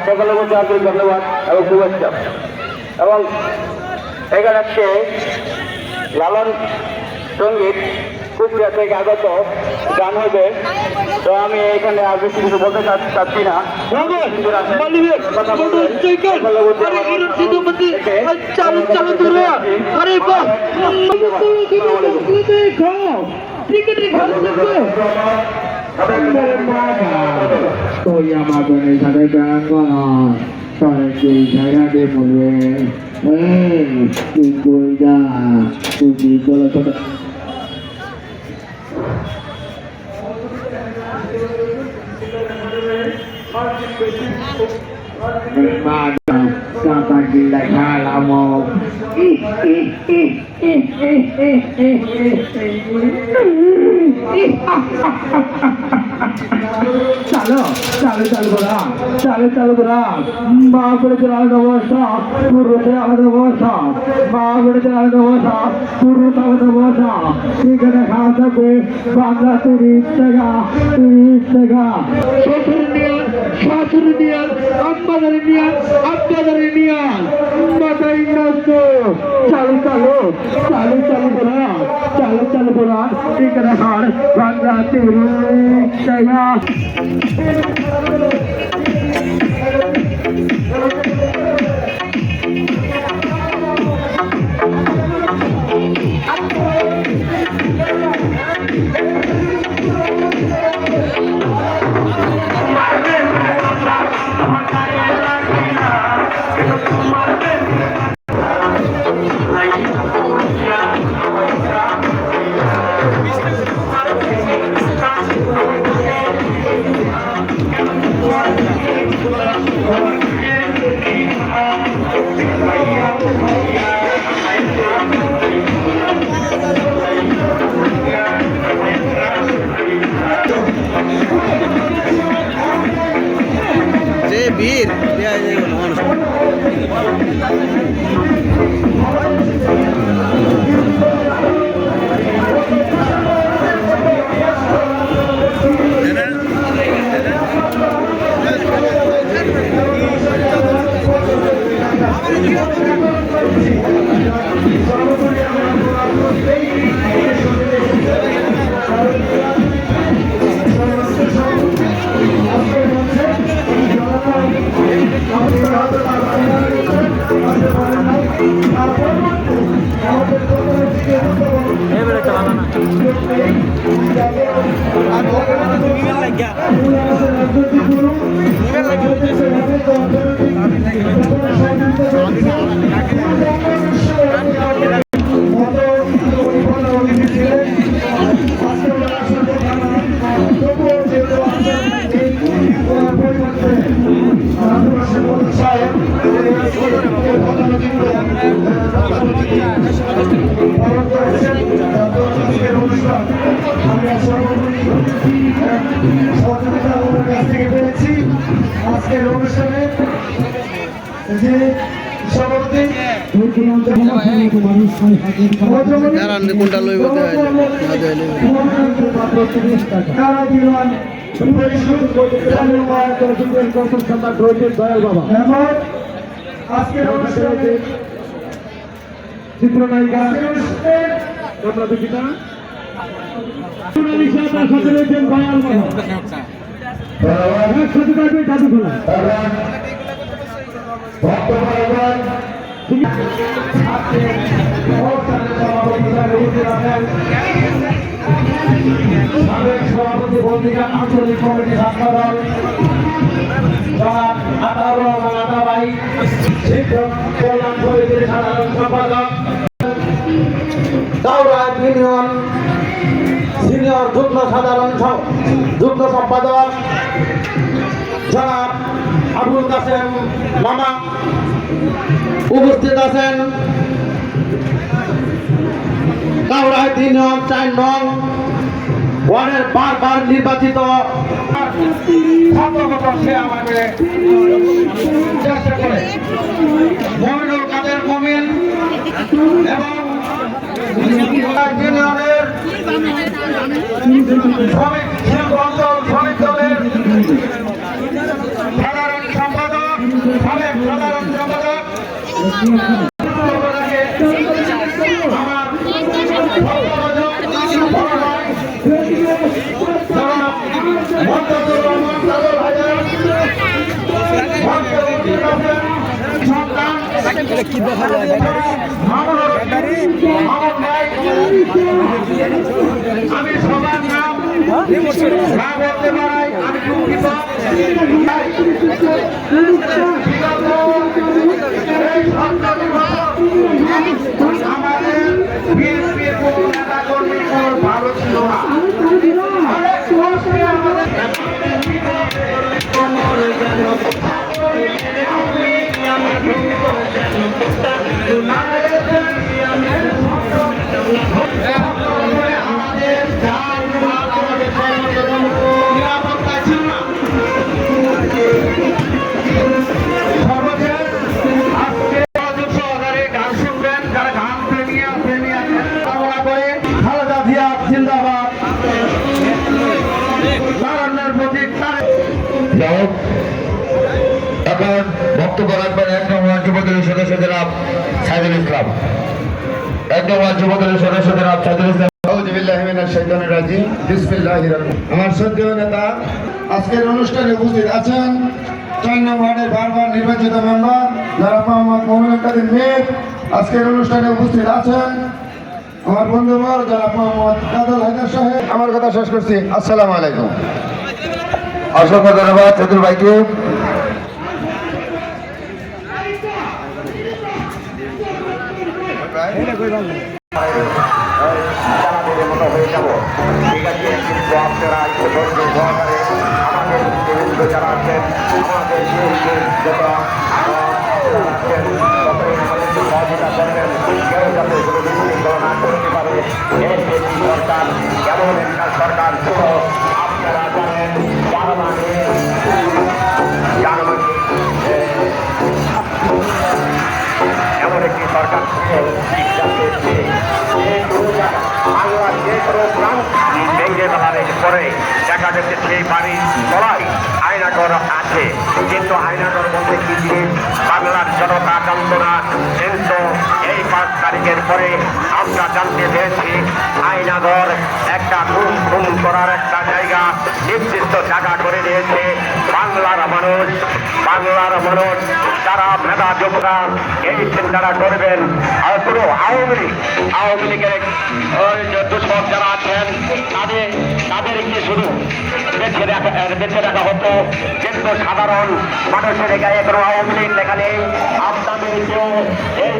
সকলের মধ্যে আন্তরিক ধন্যবাদ এবং শুভেচ্ছা। এবং এখানে হচ্ছে লালন সঙ্গীত কুষ্টিয়া থেকে আগত গান হবে। তো আমি এখানে আর বেশি কিছু বলতে চাচ্ছি না। Kata gila kalamu Chalo, chalo, chalo bora, chalo bora. Ma bora chalo dosa, puru chalo dosa. Ma bora chalo dosa, puru chalo dosa. Ikane khata ko bangla turistega. Saturnian, Ambadarinian, Matainasto. Chalo bora. Ikane khata bangla turistega. বীর দেয়া যায় মানুষ আজকের অনুষ্ঠানে যে সভাপতি কোনটা লইব চিত্রনায়িকা সভাপতি বন্দিকা আঞ্চলিক কমিটি সম্পাদক শিক্ষক কল্যাণ সমিতির সাধারণ সম্পাদক দাউরা ইউনিয়ন সিনিয়র যুগ্ম সম্পাদক জনাব আবুল কাসেম মামা উপস্থিত আছেন কাউরায় 3 নং 4 নং ওয়ার্ডের বারবার নির্বাচিত সে আমাকে চেষ্টা করে মমিনুল কাদের মমিন এবং ইউনিয়নের শ্রমিক অঞ্চল শ্রমিক দলের সাধারণ সম্পাদক সাবেক সাধারণ সম্পাদক আমার কি দেখা যায় আমি সবার নাম না বলতে পারাই আমি দুঃখিত আমাদের বিএনপির কোন নেতা কর্মী কোন ভালো ছিল না অনেক কষ্টে আমাদের এখন বক্তব্য রাখবেন 1 নং ওয়ার্ড যুবদলের সদস্য জনাব সাইদুল ইসলাম। 1 নং ওয়ার্ড যুবদলের সদস্য জনাব সাইদুল ইসলাম। আউযুবিল্লাহি মিনাশ শাইতানির রাজিম। বিসমিল্লাহির রহমানির রহিম। আমার শ্রদ্ধেয় নেতা আজকের অনুষ্ঠানে উপস্থিত আছেন 4 নং ওয়ার্ডের বারবার নির্বাচিত মেম্বার জনাব মোহাম্মদ মমিনুল কাদের মীর। আজকের অনুষ্ঠানে উপস্থিত আছেন আমার বন্ধুবর জনাব মোহাম্মদ কাদর হায়দার সাহেব। আমার কথা শেষ করছি। আসসালামু আলাইকুম। অসংখ্য ধন্যবাদ চতুর ভাইকে। মতো হয়ে যাব ঠিক আছে, কিন্তু আপনারা একটু ধৈর্য সহকারে আমাদের বিভিন্ন যারা আছেন আমাদের যত আছেন ততই আমাদেরকে সহযোগিতা করবেন, কেউ যাতে কোনো বিশৃঙ্খলা না করতে পারে। এই দেশি সরকার এমন একটা সরকার ছিল আপনারা জানেন এমন একটি সরকার ছিল বাংলার যে কোনো প্রান্ত ভেঙে ফেলার পরে দেখা যাচ্ছে সেই বাড়ির তলায় আয়নাঘর আছে, কিন্তু আয়নাঘর বলতে কি জিনিস বাংলার জনতা জানত না। কিন্তু এই 5 তারিখের পরে আমরা জানতে পেরেছি আয়নাঘর একটা খুন করার একটা জায়গা, নির্দিষ্ট জায়গা করে দিয়েছে। বাংলার মানুষ যারা মেধা যোগরা এই চিন্তাটা করবেন। আর পুরো আওয়ামী লীগের দুষ্কর যারা আছেন তাদেরকে শুধু বেঁচে রাখা হতো, কিন্তু সাধারণ মানুষের গায়ে কোনো আওয়ামী লীগ লেখা নেই। আপনাদেরকেও এই